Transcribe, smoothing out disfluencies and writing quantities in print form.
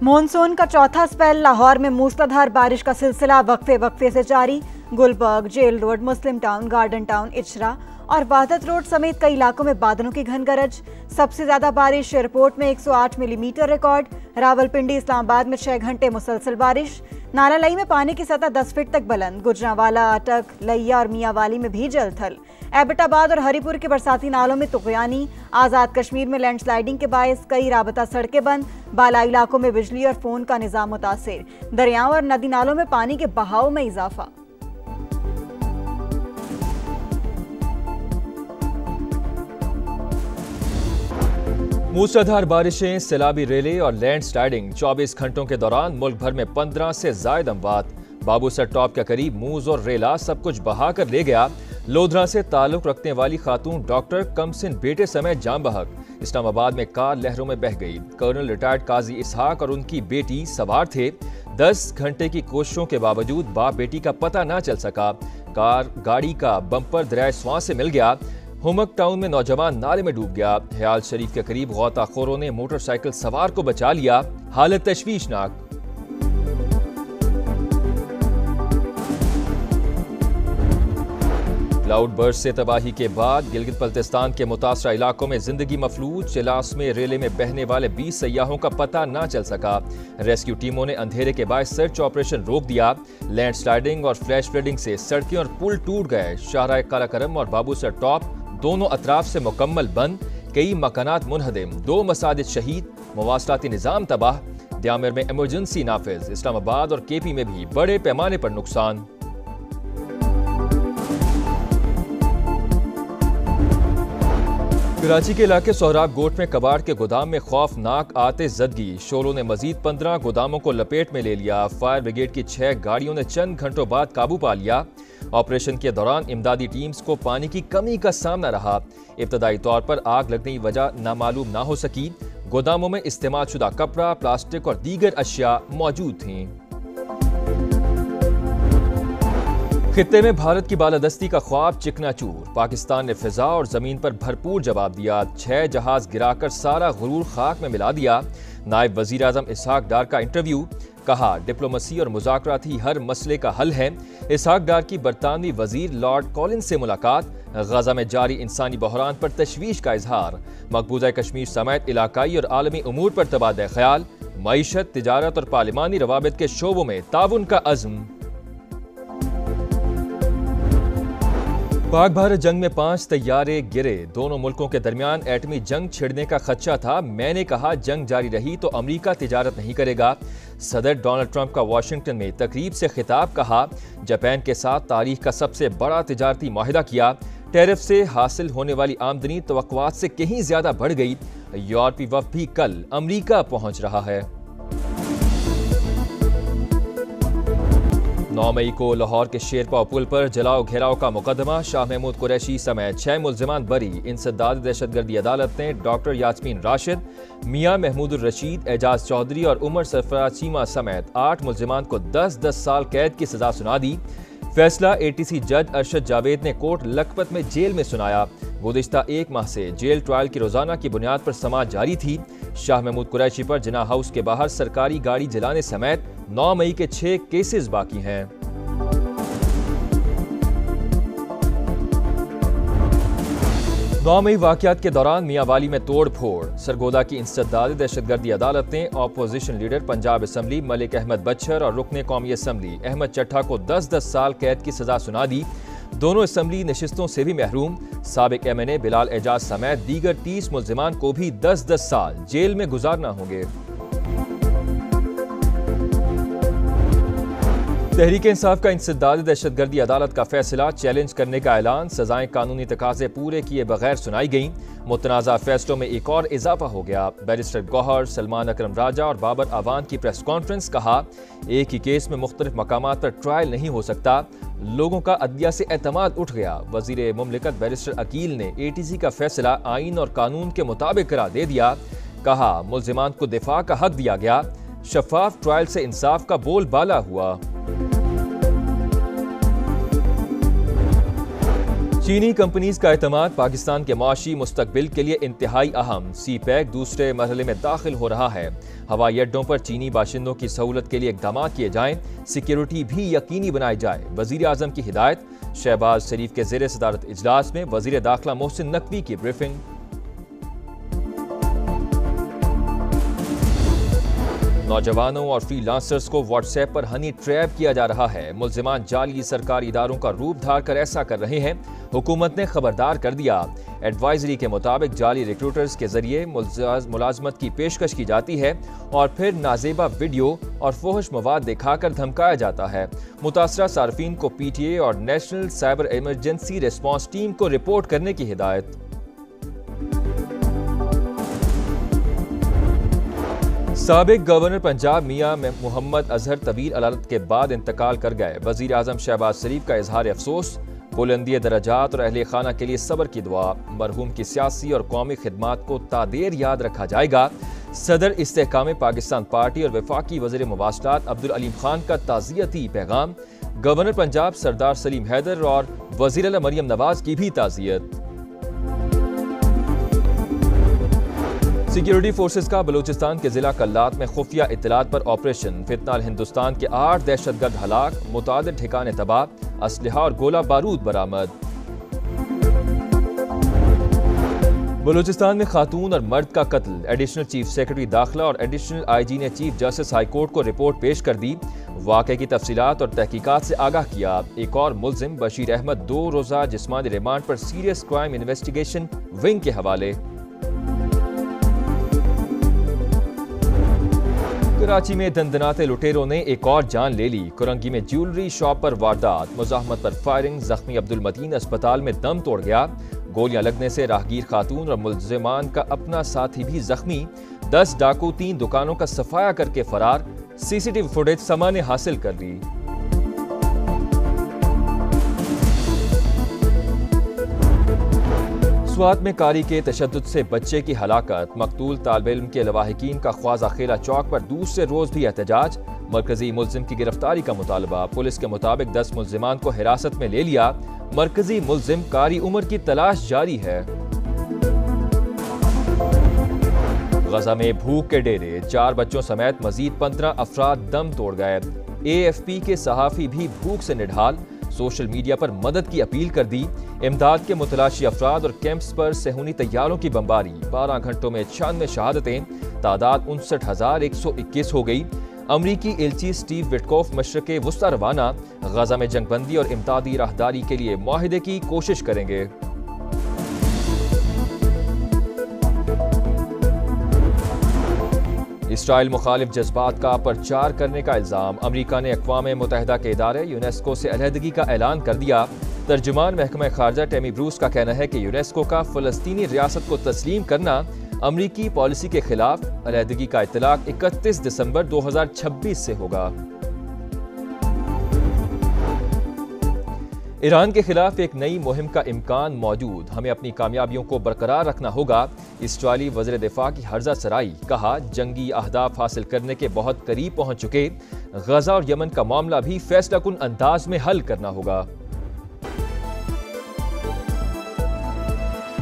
Monsoon का चौथा spell Lahore में मूसलाधार बारिश का सिलसिला वक्फे वक्फे से जारी। गुलबर्ग, जेल रोड, मुस्लिम टाउन, गार्डन टाउन, इचरा और वादत रोड समेत कई इलाकों में बादलों की घन गरज। सबसे ज्यादा बारिश एयरपोर्ट में 108 मिलीमीटर रिकॉर्ड। रावलपिंडी, इस्लामाबाद में 6 घंटे मुसलसल बारिश। नालालई में पानी की सतह 10 फीट तक बुलंद। गुजरांवाला, अटक, लैया और मियांवाली में भी जलथल। एबटाबाद और हरिपुर के बरसाती नालों में तुगयानी। आज़ाद कश्मीर में लैंडस्लाइडिंग के बायस कई राबता सड़कें बंद। बालाई इलाकों में बिजली और फोन का निजाम मुतासिर। दरियाओं और नदी नालों में पानी के बहाव में इजाफा। मूसलाधार बारिशें, सैलाबी रेले और लैंडस्लाइडिंग। 24 घंटों के दौरान मुल्क भर में 15 से जायद अमवात। बाबूसर टॉप के करीब मूज और रेला सब कुछ बहा कर ले गया। लोधरा से ताल्लुक रखने वाली खातून डॉक्टर कमसिन बेटे समेत जाम बहक। इस्लामाबाद में कार लहरों में बह गई। कर्नल रिटायर्ड काजी इसहाक और उनकी बेटी सवार थे। 10 घंटे की कोशिशों के बावजूद बाप बेटी का पता ना चल सका। गाड़ी का बम्पर दरिया स्वां से मिल गया। हुमक टाउन में नौजवान नाले में डूब गया। हयाल शरीफ के करीब गौताखोरों ने मोटरसाइकिल सवार को बचा लिया। हालत तशवीशनाक। क्लाउड बर्स्ट से तबाही के बाद गिलगित बल्तिस्तान के मुतासरा इलाकों में जिंदगी मफलूज। चिलास में रेले में बहने वाले 20 सयाहों का पता ना चल सका। रेस्क्यू टीमों ने अंधेरे के बाद सर्च ऑपरेशन रोक दिया। लैंडस्लाइडिंग और फ्लैश फ्लडिंग से सड़कें और पुल टूट गए। शाहराह कालाकरम और बाबूसर टॉप दोनों अतराफ से मुकम्मल बंद। कई मकानात मुनहदिम। 2 मसाजिद शहीद। मवासलाती निजाम तबाह। द्यामिर में इमरजेंसी नाफिज। इस्लामाबाद और केपी में भी बड़े पैमाने पर नुकसान। कराची के इलाके सोहराब गोट में कबाड़ के गोदाम में खौफनाक आतिशज़दगी। शोरों ने मजीद 15 गोदामों को लपेट में ले लिया। फायर ब्रिगेड की 6 गाड़ियों ने चंद घंटों बाद काबू पा लिया। ऑपरेशन के दौरान इमदादी टीम्स को पानी की कमी का सामना रहा। इब्तदाई तौर पर आग लगने की वजह नामालूम ना हो सकी। गोदामों में इस्तेमाल शुदा कपड़ा, प्लास्टिक और दीगर अशिया मौजूद थीं। खित्ते में भारत की बालादस्ती का ख्वाब चिकनाचूर। पाकिस्तान ने फिजा और जमीन पर भरपूर जवाब दिया। 6 जहाज गिराकर सारा गुरूर खाक में मिला दिया। नायब वजीर आजम इसहाक डार का इंटरव्यू। कहा, डिप्लोमेसी और मुज़ाकरात ही हर मसले का हल है। इसहाक डार की बरतानवी वजीर लॉर्ड कॉलिंस से मुलाकात। गजा में जारी इंसानी बहरान पर तशवीश का इजहार। मकबूजा कश्मीर समेत इलाकाई और आलमी उमूर पर तबादला ख्याल। मईशत, तिजारत और पार्लिमानी रवाबित के शोबों में ताउन का अज़्म। पाक भारत जंग में 5 तैयारे गिरे। दोनों मुल्कों के दरमियान एटमी जंग छिड़ने का खदशा था। मैंने कहा, जंग जारी रही तो अमेरिका तिजारत नहीं करेगा। सदर डोनाल्ड ट्रंप का वाशिंगटन में तकरीब से खिताब। कहा, जापान के साथ तारीख का सबसे बड़ा तिजारती माहिदा किया। टैरिफ से हासिल होने वाली आमदनी तवक्कुआत से कहीं ज्यादा बढ़ गई। यूरोपीय वफ़द भी कल अमेरिका पहुंच रहा है। 9 मई को लाहौर के शेरपाव पुल पर जलाओ घेराव का मुकदमा। शाह महमूद कुरैशी समेत 6 मुल्जिमान बरी। इंसदाद दहशतगर्दी अदालत ने डॉक्टर यास्मीन राशिद, मियां महमूदुर रशीद, एजाज चौधरी और उमर सरफराज चीमा समेत 8 मुल्जिमान को 10-10 साल कैद की सजा सुना दी। फैसला ATC जज अरशद जावेद ने कोर्ट लखपत में जेल में सुनाया। गुज़िश्ता 1 माह से जेल ट्रायल की रोजाना की बुनियाद पर समाअत जारी थी। शाह महमूद कुरैशी पर जिना हाउस के बाहर सरकारी गाड़ी जलाने समेत 9 मई के 6 केसेस बाकी हैं। मई वाक़यात के दौरान मियांवाली में तोड़ फोड़। सरगोदा की इंसदादी दहशतगर्दी अदालत ने opposition leader Punjab assembly Malik Ahmad Bhachar और रुकने कौमी असम्बली अहमद चट्ठा को 10-10 साल कैद की सजा सुना दी। दोनों असम्बली नशिस्तों से भी महरूम। साबिक MNA बिलाल एजाज समेत दीगर 30 मुल्जिमान को भी 10-10 साल जेल में गुजारना होंगे। तहरीक इंसाफ का इंसदादी दहशतगर्दी अदालत का फैसला चैलेंज करने का ऐलान। सजाएं कानूनी तकाजे पूरे किए बगैर सुनाई गईं। मुतनाज़ा फैसलों में एक और इजाफा हो गया। बैरिस्टर गौहर, सलमान अकरम राजा और बाबर अवान की प्रेस कॉन्फ्रेंस। कहा, एक ही केस में मुख्तलिफ मकामात पर ट्रायल नहीं हो सकता। लोगों का अदलिया से एतमाद उठ गया। वजीर मुमलिकत बैरिस्टर अकील ने ATC का फैसला आइन और कानून के मुताबिक करार दे दिया। कहा, मुल्जिमान को दिफा का हक दिया गया। शफाफ ट्रायल से इंसाफ का बोलबाला हुआ। चीनी कंपनीज का एतमाद पाकिस्तान के माशी मुस्तकबिल के लिए इंतहाई अहम। सी पैक दूसरे मरहले में दाखिल हो रहा है। हवाई अड्डों पर चीनी बाशिंदों की सहूलत के लिए इकदाम किए जाएं, सिक्योरिटी भी यकीनी बनाई जाए। वजीर आजम की हिदायत। शहबाज शरीफ के ज़ेर सदारत इजलास में वजीर दाखिला मोहसिन नकवी की ब्रीफिंग। नौजवानों और फ्रीलांसर्स को व्हाट्सएप पर हनी ट्रैप किया जा रहा है। मुल्जिमान जाली सरकारी इदारों का रूप धार कर ऐसा कर रहे हैं। हुकूमत ने खबरदार कर दिया। एडवाइजरी के मुताबिक जाली रिक्रूटर्स के जरिए मुलाजमत की पेशकश की जाती है और फिर नाजेबा वीडियो और फोहश मवाद दिखाकर धमकाया जाता है। मुतासरा सार्फिन को पीटीए और national cyber emergency response team को रिपोर्ट करने की हिदायत। साबिक गवर्नर पंजाब मियां मोहम्मद अजहर तवील अदालत के बाद इंतकाल कर गए। वजीर आजम शहबाज शरीफ का इजहार अफसोस। बुलंदी दराजात और अहले खाना के लिए सब्र की दुआ। मरहूम की सियासी और कौमी खिदमात को तादेर याद रखा जाएगा। सदर इस्तेहकाम पाकिस्तान पार्टी और वफाकी वज़ीर मुवासलात अब्दुल अलीम खान का ताज़ियती पैगाम। गवर्नर पंजाब सरदार सलीम हैदर और वज़ीर आला मरियम नवाज की भी ताज़ियत। सिक्योरिटी फोर्सेस का बलूचिस्तान के जिला कल्लात में खुफिया इत्तलात पर ऑपरेशन। फितनाल हिंदुस्तान के 8 दहशतगर्द हलाक, मुतादिद ठिकाने तबाह, असलहा और गोला बारूद बरामद। बलूचिस्तान में खातून और मर्द का कत्ल। एडिशनल चीफ सेक्रेटरी दाखिला और एडिशनल आईजी ने चीफ जस्टिस हाईकोर्ट को रिपोर्ट पेश कर दी। वाक़े की तफसीलात और तहकीकात से आगाह किया। एक और मुल्जिम बशीर अहमद 2 रोज़ा जिस्मानी रिमांड पर सीरियस क्राइम इन्वेस्टिगेशन विंग के हवाले। कराची में दंदनाते लुटेरों ने एक और जान ले ली। कुरंगी में ज्वेलरी शॉप पर वारदात। मुजाहमत पर फायरिंग। जख्मी अब्दुल मतीन अस्पताल में दम तोड़ गया। गोलियां लगने से राहगीर खातून और मुल्जिमान का अपना साथी भी जख्मी। 10 डाकू 3 दुकानों का सफाया करके फरार। सीसीटीवी फुटेज समा ने हासिल कर ली। स्वात में कारी के तशद्दुद से बच्चे की हलाकत। मकतूल तालिब इल्म के लवाहिकीन का ख्वाजा खेला चौक पर दूसरे रोज भी एहतजाज। मरकजी मुल्जिम की गिरफ्तारी का मुतालबा। पुलिस के मुताबिक 10 मुल्जिमान को हिरासत में ले लिया। मरकजी मुल्जिम कारी उमर की तलाश जारी है। गजा में भूख के डेरे। 4 बच्चों समेत मजीद 15 अफराद दम तोड़ गए। AFP के सहाफ़ी भी भूख से निढाल। सोशल मीडिया पर मदद की अपील कर दी। इमदाद के मुतलाशी अफराद और कैंप्स पर सेहूनी तैयारों की बमबारी। 12 घंटों में 96 शहादतें। तादाद 59,121 हो गई। अमरीकी एलची स्टीव विटकॉफ मशरक़े वुस्ता रवाना। गजा में जंगबंदी और इमदादी राहदारी के लिए मुआहिदे की कोशिश करेंगे। इसराइल मुखालिफ जज्बात का प्रचार करने का इल्जाम। अमरीका ने अक़वाम मुत्तहिदा के इदारे यूनेस्को से अलहदगी का ऐलान कर दिया। तर्जुमान महकमा खारजा टेमी ब्रूस का कहना है कि यूनेस्को का फ़लस्तीनी रियासत को तस्लीम करना अमरीकी पॉलिसी के खिलाफ। अलहदगी का इत्तलाक 31 दिसंबर 2026 से होगा। ईरान के खिलाफ एक नई मुहिम का इम्कान मौजूद। हमें अपनी कामयाबियों को बरकरार रखना होगा। इसराइली वज़ीर दिफा की हर्जा सराई। कहा, जंगी अहदाफ हासिल करने के बहुत करीब पहुंच चुके। गजा और यमन का मामला भी फैसला कुन अंदाज में हल करना होगा।